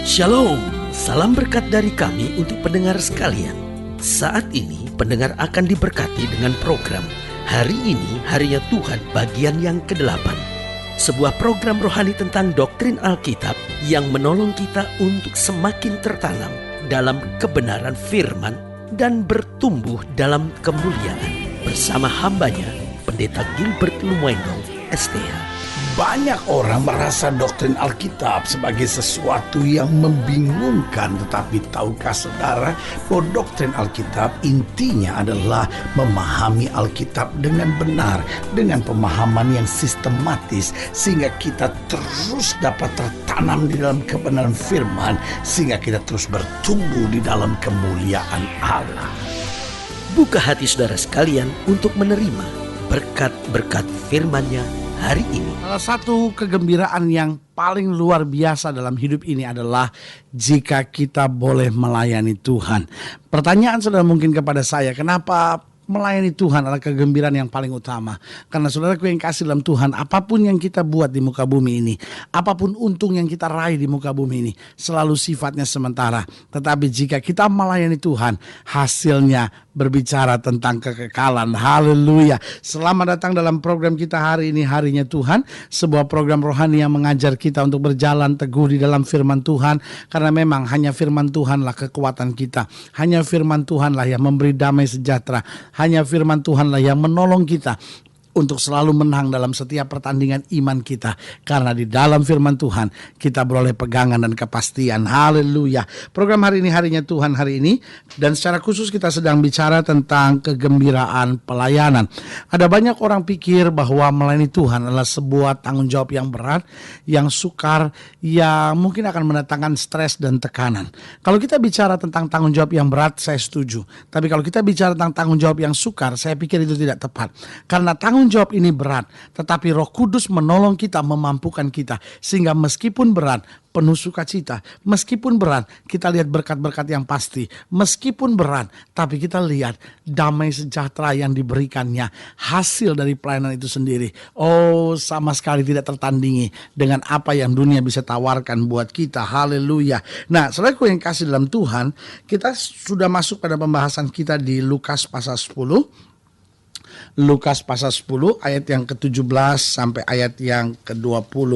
Shalom, salam berkat dari kami untuk pendengar sekalian. Saat ini pendengar akan diberkati dengan program Hari Ini Harinya Tuhan bagian yang ke-8. Sebuah program rohani tentang doktrin Alkitab yang menolong kita untuk semakin tertanam dalam kebenaran firman dan bertumbuh dalam kemuliaan. Bersama hambanya, Pendeta Gilbert Lumendo, STH. Banyak orang merasa doktrin Alkitab sebagai sesuatu yang membingungkan. Tetapi tahukah saudara bahwa doktrin Alkitab intinya adalah memahami Alkitab dengan benar, dengan pemahaman yang sistematis, sehingga kita terus dapat tertanam di dalam kebenaran firman, sehingga kita terus bertumbuh di dalam kemuliaan Allah. Buka hati saudara sekalian untuk menerima berkat-berkat firman-Nya hari ini. Salah satu kegembiraan yang paling luar biasa dalam hidup ini adalah jika kita boleh melayani Tuhan. Pertanyaan saudara mungkin kepada saya, kenapa melayani Tuhan adalah kegembiraan yang paling utama? Karena saudaraku yang kasih dalam Tuhan, apapun yang kita buat di muka bumi ini, apapun untung yang kita raih di muka bumi ini, selalu sifatnya sementara. Tetapi jika kita melayani Tuhan, hasilnya berbicara tentang kekekalan. Haleluya. Selamat datang dalam program kita hari ini, Harinya Tuhan. Sebuah program rohani yang mengajar kita untuk berjalan teguh di dalam firman Tuhan. Karena memang hanya firman Tuhanlah kekuatan kita. Hanya firman Tuhanlah yang memberi damai sejahtera. Hanya firman Tuhanlah yang menolong kita untuk selalu menang dalam setiap pertandingan iman kita. Karena di dalam firman Tuhan kita beroleh pegangan dan kepastian. Haleluya. Program hari ini Harinya Tuhan hari ini. Dan secara khusus kita sedang bicara tentang kegembiraan pelayanan. Ada banyak orang pikir bahwa melayani Tuhan adalah sebuah tanggung jawab yang berat, yang sukar, yang mungkin akan mendatangkan stres dan tekanan. Kalau kita bicara tentang tanggung jawab yang berat, saya setuju. Tapi kalau kita bicara tentang tanggung jawab yang sukar, saya pikir itu tidak tepat. Karena tanggung jawab ini berat, tetapi Roh Kudus menolong kita, memampukan kita, sehingga meskipun berat, penuh sukacita. Meskipun berat, kita lihat berkat-berkat yang pasti. Meskipun berat, tapi kita lihat damai sejahtera yang diberikannya, hasil dari pelayanan itu sendiri. Oh, sama sekali tidak tertandingi dengan apa yang dunia bisa tawarkan buat kita. Haleluya. Nah, saudaraku yang kasih dalam Tuhan, kita sudah masuk pada pembahasan kita di Lukas pasal 10. Lukas pasal 10 ayat yang ke-17 sampai ayat yang ke-20.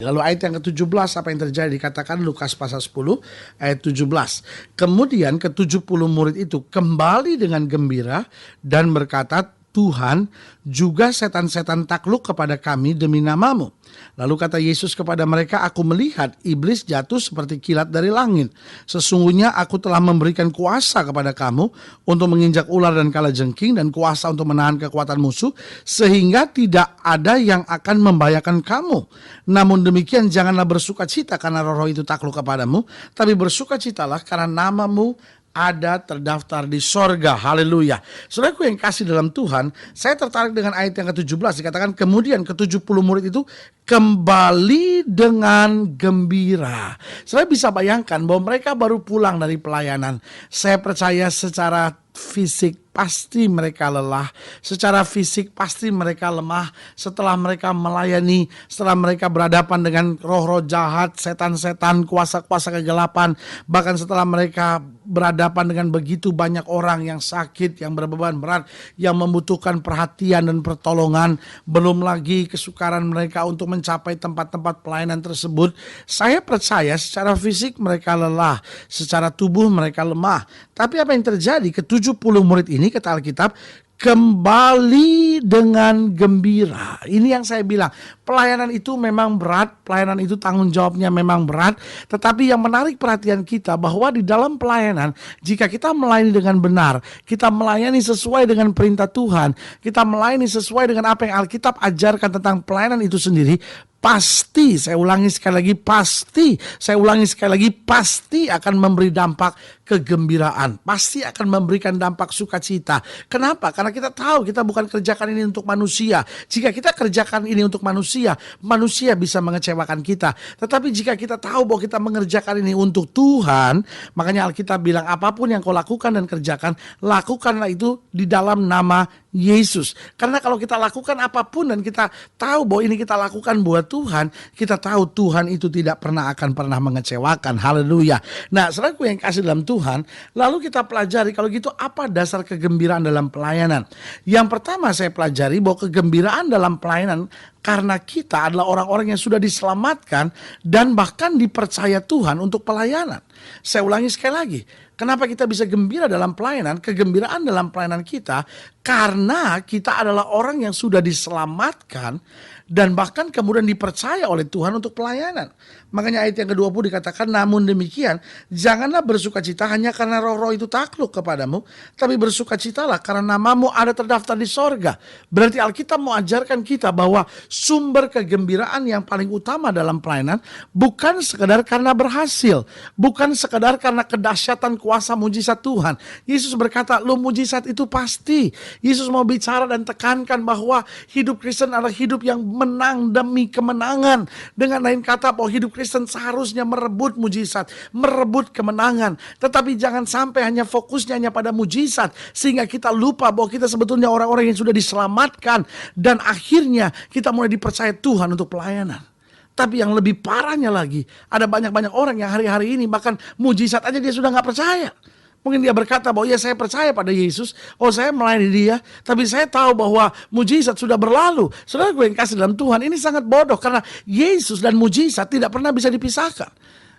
Lalu ayat yang ke-17 apa yang terjadi? Dikatakan Lukas pasal 10 ayat 17. Kemudian ke-70 murid itu kembali dengan gembira dan berkata, Tuhan, juga setan-setan takluk kepada kami demi nama-Mu. Lalu kata Yesus kepada mereka, aku melihat iblis jatuh seperti kilat dari langit. Sesungguhnya aku telah memberikan kuasa kepada kamu untuk menginjak ular dan kalajengking dan kuasa untuk menahan kekuatan musuh, sehingga tidak ada yang akan membahayakan kamu. Namun demikian janganlah bersukacita karena roh-roh itu takluk kepadamu, tapi bersukacitalah karena nama-Mu ada terdaftar di sorga. Haleluya. Saudaraku yang kasih dalam Tuhan, saya tertarik dengan ayat yang ke-17. Dikatakan kemudian ke-70 murid itu kembali dengan gembira. Saya bisa bayangkan bahwa mereka baru pulang dari pelayanan. Saya percaya secara fisik pasti mereka lelah, secara fisik pasti mereka lemah setelah mereka melayani, setelah mereka berhadapan dengan roh-roh jahat, setan-setan, kuasa-kuasa kegelapan, bahkan setelah mereka berhadapan dengan begitu banyak orang yang sakit, yang berbeban berat, yang membutuhkan perhatian dan pertolongan, belum lagi kesukaran mereka untuk mencapai tempat-tempat pelayanan tersebut. Saya percaya secara fisik mereka lelah, secara tubuh mereka lemah. Tapi apa yang terjadi? Ke-70 murid ini kata Alkitab kembali dengan gembira. Ini yang saya bilang, pelayanan itu memang berat, pelayanan itu tanggung jawabnya memang berat, tetapi yang menarik perhatian kita bahwa di dalam pelayanan, jika kita melayani dengan benar, kita melayani sesuai dengan perintah Tuhan, kita melayani sesuai dengan apa yang Alkitab ajarkan tentang pelayanan itu sendiri, pasti, saya ulangi sekali lagi, pasti akan memberi dampak kegembiraan, pasti akan memberikan dampak sukacita. Kenapa? Karena kita tahu kita bukan kerjakan ini untuk manusia. Jika kita kerjakan ini untuk manusia, manusia bisa mengecewakan kita. Tetapi jika kita tahu bahwa kita mengerjakan ini untuk Tuhan, makanya Alkitab bilang apapun yang kau lakukan dan kerjakan, lakukanlah itu di dalam nama Yesus. Karena kalau kita lakukan apapun dan kita tahu bahwa ini kita lakukan buat Tuhan, kita tahu Tuhan itu tidak pernah mengecewakan. Haleluya. Nah, saudaraku yang kasih dalam Tuhan, lalu kita pelajari kalau gitu apa dasar kegembiraan dalam pelayanan. Yang pertama saya pelajari bahwa kegembiraan dalam pelayanan karena kita adalah orang-orang yang sudah diselamatkan dan bahkan dipercaya Tuhan untuk pelayanan. Saya ulangi sekali lagi. Kenapa kita bisa gembira dalam pelayanan? Kegembiraan dalam pelayanan kita karena kita adalah orang yang sudah diselamatkan dan bahkan kemudian dipercaya oleh Tuhan untuk pelayanan. Makanya ayat yang ke-20 dikatakan, namun demikian janganlah bersukacita hanya karena roh-roh itu takluk kepadamu, tapi bersukacitalah karena namamu ada terdaftar di sorga. Berarti Alkitab mau ajarkan kita bahwa sumber kegembiraan yang paling utama dalam pelayanan bukan sekedar karena berhasil, bukan sekedar karena kedahsyatan kuasa mujizat Tuhan. Yesus berkata, lu mujizat itu pasti. Yesus mau bicara dan tekankan bahwa hidup Kristen adalah hidup yang menang demi kemenangan. Dengan lain kata, bahwa hidup Kristen seharusnya merebut mujizat, merebut kemenangan. Tetapi jangan sampai hanya fokusnya hanya pada mujizat, sehingga kita lupa bahwa kita sebetulnya orang-orang yang sudah diselamatkan. Dan akhirnya kita mulai dipercaya Tuhan untuk pelayanan. Tapi yang lebih parahnya lagi, ada banyak-banyak orang yang hari-hari ini bahkan mujizat aja dia sudah gak percaya. Mungkin dia berkata bahwa ya saya percaya pada Yesus, saya melayani dia, tapi saya tahu bahwa mujizat sudah berlalu. Saudara gue yang kasih dalam Tuhan, ini sangat bodoh karena Yesus dan mujizat tidak pernah bisa dipisahkan.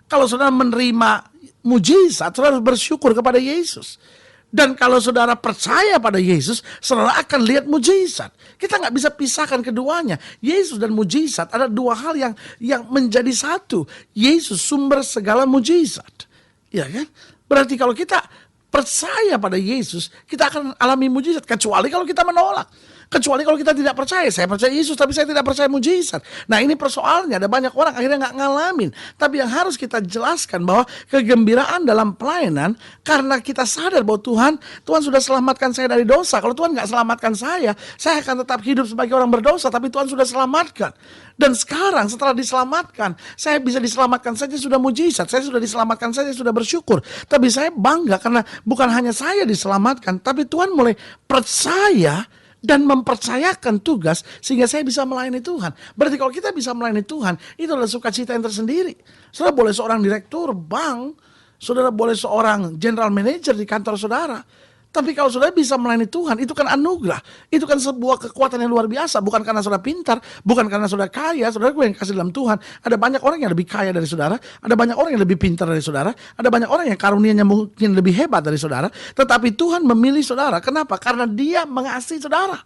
Kalau saudara menerima mujizat, saudara harus bersyukur kepada Yesus. Dan kalau saudara percaya pada Yesus, saudara akan lihat mujizat. Kita nggak bisa pisahkan keduanya. Yesus dan mujizat ada dua hal yang menjadi satu. Yesus sumber segala mujizat. Ya kan? Berarti kalau kita percaya pada Yesus, kita akan alami mujizat. Kecuali kalau kita menolak. Kecuali kalau kita tidak percaya. Saya percaya Yesus tapi saya tidak percaya mujizat. Nah ini persoalannya. Ada banyak orang akhirnya gak ngalamin. Tapi yang harus kita jelaskan bahwa kegembiraan dalam pelayanan karena kita sadar bahwa Tuhan sudah selamatkan saya dari dosa. Kalau Tuhan gak selamatkan saya akan tetap hidup sebagai orang berdosa. Tapi Tuhan sudah selamatkan. Dan sekarang setelah diselamatkan, saya bisa diselamatkan saja sudah mujizat. Saya sudah diselamatkan saja sudah bersyukur. Tapi saya bangga karena bukan hanya saya diselamatkan, tapi Tuhan mulai percaya dan mempercayakan tugas sehingga saya bisa melayani Tuhan. Berarti kalau kita bisa melayani Tuhan, itu adalah sukacita yang tersendiri. Saudara boleh seorang direktur bank, saudara boleh seorang general manager di kantor saudara. Tapi kalau saudara bisa melayani Tuhan, itu kan anugerah. Itu kan sebuah kekuatan yang luar biasa. Bukan karena saudara pintar, bukan karena saudara kaya. Saudara gue yang kasih dalam Tuhan. Ada banyak orang yang lebih kaya dari saudara. Ada banyak orang yang lebih pintar dari saudara. Ada banyak orang yang karunianya mungkin lebih hebat dari saudara. Tetapi Tuhan memilih saudara. Kenapa? Karena dia mengasihi saudara.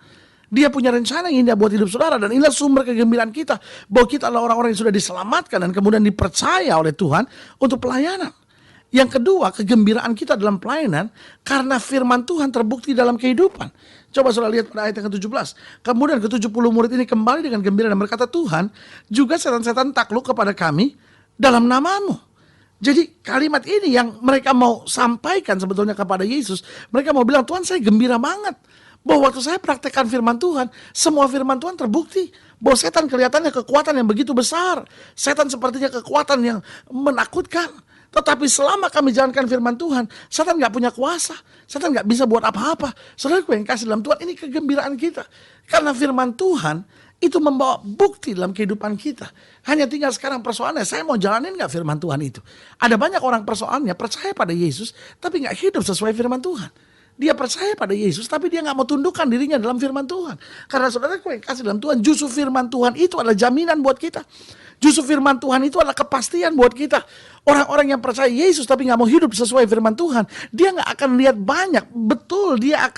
Dia punya rencana yang indah buat hidup saudara. Dan inilah sumber kegembiraan kita. Bahwa kita adalah orang-orang yang sudah diselamatkan dan kemudian dipercaya oleh Tuhan untuk pelayanan. Yang kedua, kegembiraan kita dalam pelayanan karena firman Tuhan terbukti dalam kehidupan. Coba saudara lihat pada ayat yang ke-17. Kemudian ke-70 murid ini kembali dengan gembira dan berkata, Tuhan, juga setan-setan takluk kepada kami dalam namamu. Jadi kalimat ini yang mereka mau sampaikan sebetulnya kepada Yesus. Mereka mau bilang, Tuhan saya gembira banget. Bahwa waktu saya praktekkan firman Tuhan, semua firman Tuhan terbukti. Bahwa setan kelihatannya kekuatan yang begitu besar. Setan sepertinya kekuatan yang menakutkan. Tetapi selama kami jalankan firman Tuhan, setan gak punya kuasa. Setan gak bisa buat apa-apa. Saudara yang kasih dalam Tuhan, ini kegembiraan kita. Karena firman Tuhan itu membawa bukti dalam kehidupan kita. Hanya tinggal sekarang persoalannya, saya mau jalanin gak firman Tuhan itu. Ada banyak orang persoalannya percaya pada Yesus, tapi gak hidup sesuai firman Tuhan. Dia percaya pada Yesus, tapi dia gak mau tundukkan dirinya dalam firman Tuhan. Karena saudara yang kasih dalam Tuhan, justru firman Tuhan itu adalah jaminan buat kita. Justru firman Tuhan itu adalah kepastian buat kita. Orang-orang yang percaya Yesus tapi gak mau hidup sesuai firman Tuhan, dia gak akan lihat banyak. Betul, dia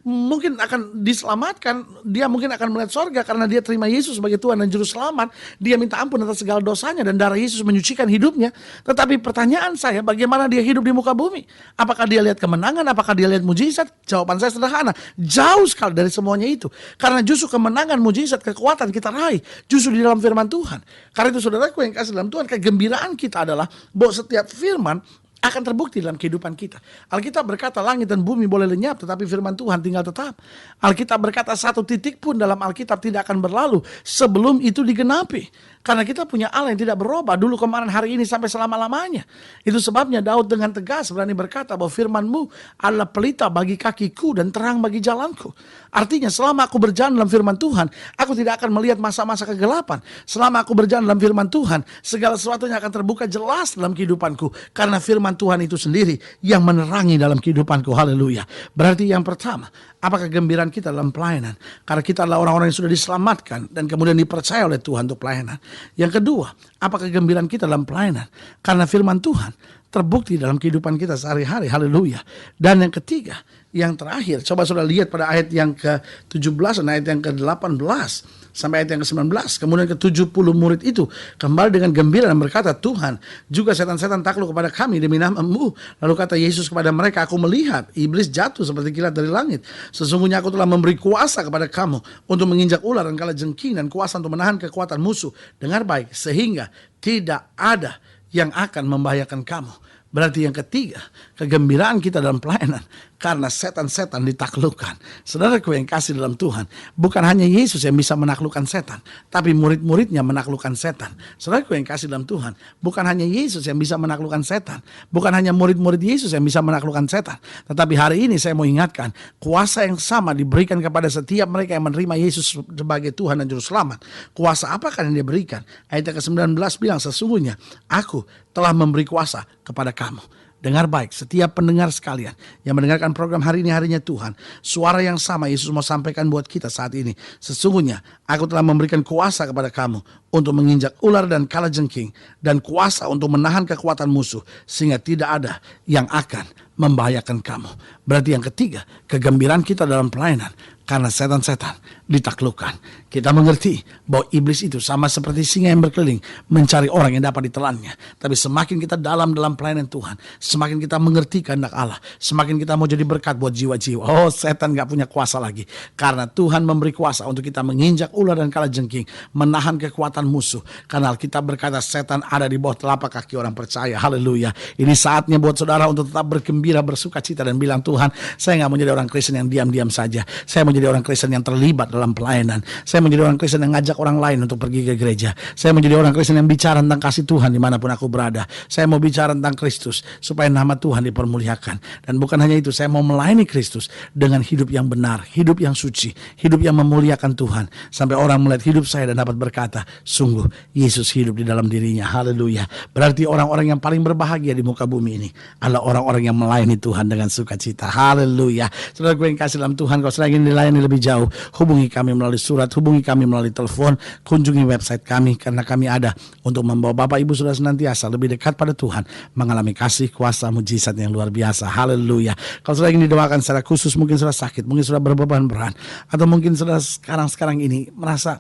mungkin akan diselamatkan. Dia mungkin akan melihat sorga karena dia terima Yesus sebagai Tuhan dan Juru Selamat. Dia minta ampun atas segala dosanya dan darah Yesus menyucikan hidupnya. Tetapi pertanyaan saya, bagaimana dia hidup di muka bumi? Apakah dia lihat kemenangan? Apakah dia lihat mujizat? Jawaban saya sederhana, jauh sekali dari semuanya itu. Karena justru kemenangan, mujizat, kekuatan kita raih justru di dalam firman Tuhan. Karena itu saudaraku yang kasih dalam Tuhan, kegembiraan kita adalah bahwa setiap firman akan terbukti dalam kehidupan kita. Alkitab berkata langit dan bumi boleh lenyap, tetapi firman Tuhan tinggal tetap. Alkitab berkata satu titik pun dalam Alkitab tidak akan berlalu sebelum itu digenapi. Karena kita punya Allah yang tidak berubah dulu, kemarin, hari ini, sampai selama-lamanya. Itu sebabnya Daud dengan tegas berani berkata bahwa firman-Mu adalah pelita bagi kakiku dan terang bagi jalanku. Artinya selama aku berjalan dalam firman Tuhan, aku tidak akan melihat masa-masa kegelapan. Selama aku berjalan dalam firman Tuhan, segala sesuatunya akan terbuka jelas dalam kehidupanku. Karena firman Tuhan itu sendiri yang menerangi dalam kehidupanku. Haleluya. Berarti yang pertama, apa kegembiraan kita dalam pelayanan? Karena kita adalah orang-orang yang sudah diselamatkan dan kemudian dipercaya oleh Tuhan untuk pelayanan. Yang kedua, apa kegembiraan kita dalam pelayanan? Karena firman Tuhan terbukti dalam kehidupan kita sehari-hari. Haleluya. Dan yang ketiga, yang terakhir, coba saudara lihat pada ayat yang ke-17 dan ayat yang ke-18 sampai ayat yang ke-19. Kemudian ke-70 murid itu kembali dengan gembira dan berkata, Tuhan, juga setan-setan takluk kepada kami demi nama-Mu. Lalu kata Yesus kepada mereka, aku melihat iblis jatuh seperti kilat dari langit. Sesungguhnya aku telah memberi kuasa kepada kamu untuk menginjak ular dan kalajengking, dan kuasa untuk menahan kekuatan musuh. Dengar baik, sehingga tidak ada yang akan membahayakan kamu. Berarti yang ketiga, kegembiraan kita dalam pelayanan karena setan-setan ditaklukkan. Saudaraku yang kasih dalam Tuhan, bukan hanya Yesus yang bisa menaklukkan setan, tapi murid-muridnya menaklukkan setan. Saudaraku yang kasih dalam Tuhan, bukan hanya Yesus yang bisa menaklukkan setan, bukan hanya murid-murid Yesus yang bisa menaklukkan setan, tetapi hari ini saya mau ingatkan, kuasa yang sama diberikan kepada setiap mereka yang menerima Yesus sebagai Tuhan dan Juru Selamat. Kuasa apakah yang dia berikan? Ayat ke-19 bilang, sesungguhnya aku telah memberi kuasa kepada kamu. Dengar baik, setiap pendengar sekalian yang mendengarkan program Hari Ini Harinya Tuhan, suara yang sama Yesus mau sampaikan buat kita saat ini. Sesungguhnya aku telah memberikan kuasa kepada kamu untuk menginjak ular dan kalajengking, dan kuasa untuk menahan kekuatan musuh, sehingga tidak ada yang akan membahayakan kamu. Berarti yang ketiga, kegembiraan kita dalam pelayanan karena setan-setan ditaklukkan. Kita mengerti bahwa iblis itu sama seperti singa yang berkeliling mencari orang yang dapat ditelannya. Tapi semakin kita dalam pelayanan Tuhan, semakin kita mengerti kehendak Allah, semakin kita mau jadi berkat buat jiwa-jiwa. Oh, setan gak punya kuasa lagi, karena Tuhan memberi kuasa untuk kita menginjak ular dan kalajengking, menahan kekuatan musuh. Karena Alkitab berkata setan ada di bawah telapak kaki orang percaya. Haleluya. Ini saatnya buat saudara untuk tetap bergembira, bersuka cita, dan bilang, Tuhan, saya gak mau jadi orang Kristen yang diam-diam saja. Saya mau jadi orang Kristen yang terlibat dalam pelayanan. Saya menjadi orang Kristen yang ngajak orang lain untuk pergi ke gereja. Saya menjadi orang Kristen yang bicara tentang kasih Tuhan dimanapun aku berada. Saya mau bicara tentang Kristus supaya nama Tuhan dipermuliakan. Dan bukan hanya itu, saya mau melayani Kristus dengan hidup yang benar, hidup yang suci, hidup yang memuliakan Tuhan, sampai orang melihat hidup saya dan dapat berkata, sungguh Yesus hidup di dalam dirinya. Haleluya. Berarti orang-orang yang paling berbahagia di muka bumi ini adalah orang-orang yang melayani Tuhan dengan sukacita. Haleluya. Saudara gue yang kasih dalam Tuhan, kalau saudara ingin dilayani lebih jauh, hubungi kami melalui surat, hubungi kami melalui telepon, kunjungi website kami, karena kami ada untuk membawa Bapak Ibu Saudara senantiasa lebih dekat pada Tuhan, mengalami kasih, kuasa, mujizat yang luar biasa. Haleluya. Kalau saudara ingin didoakan secara khusus, mungkin saudara sakit, mungkin saudara berbeban berat, atau mungkin saudara sekarang ini merasa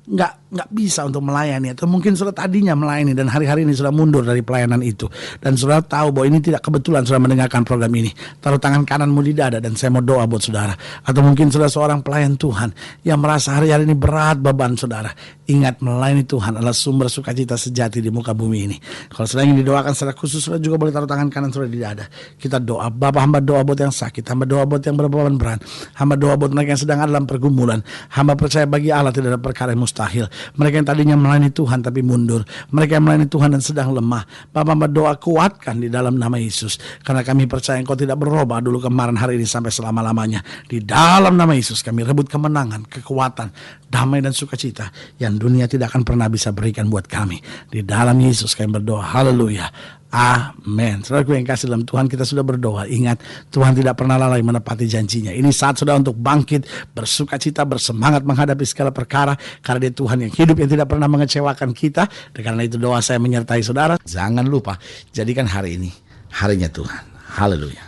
nggak bisa untuk melayani, atau mungkin saudara tadinya melayani dan hari-hari ini sudah mundur dari pelayanan itu, dan saudara tahu bahwa ini tidak kebetulan saudara mendengarkan program ini, taruh tangan kananmu di dada dan saya mau doa buat saudara. Atau mungkin saudara seorang pelayan Tuhan yang merasa hari-hari ini berat beban saudara. Ingat, melayani Tuhan adalah sumber sukacita sejati di muka bumi ini. Kalau saudara ingin didoakan secara khusus, saudara juga boleh taruh tangan kanan saudara di dada. Kita doa. Bapak, hamba doa buat yang sakit, hamba doa buat yang berbeban berat, hamba doa buat mereka yang sedang ada dalam pergumulan. Hamba percaya bagi Allah tidak ada perkara yang mustahil. Mereka yang tadinya melayani Tuhan tapi mundur, mereka yang melayani Tuhan dan sedang lemah, Bapak berdoa kuatkan di dalam nama Yesus, karena kami percaya Engkau tidak berubah dulu, kemarin, hari ini, sampai selama-lamanya. Di dalam nama Yesus kami rebut kemenangan, kekuatan, damai dan sukacita yang dunia tidak akan pernah bisa berikan buat kami. Di dalam Yesus kami berdoa. Haleluya. Amin. Saudaraku yang kasih dalam Tuhan, kita sudah berdoa. Ingat, Tuhan tidak pernah lalai menepati janjinya. Ini saat saudara untuk bangkit, bersuka cita, bersemangat menghadapi segala perkara, karena Dia Tuhan yang hidup, yang tidak pernah mengecewakan kita. Dan karena itu doa saya menyertai saudara. Jangan lupa, jadikan hari ini harinya Tuhan. Haleluya.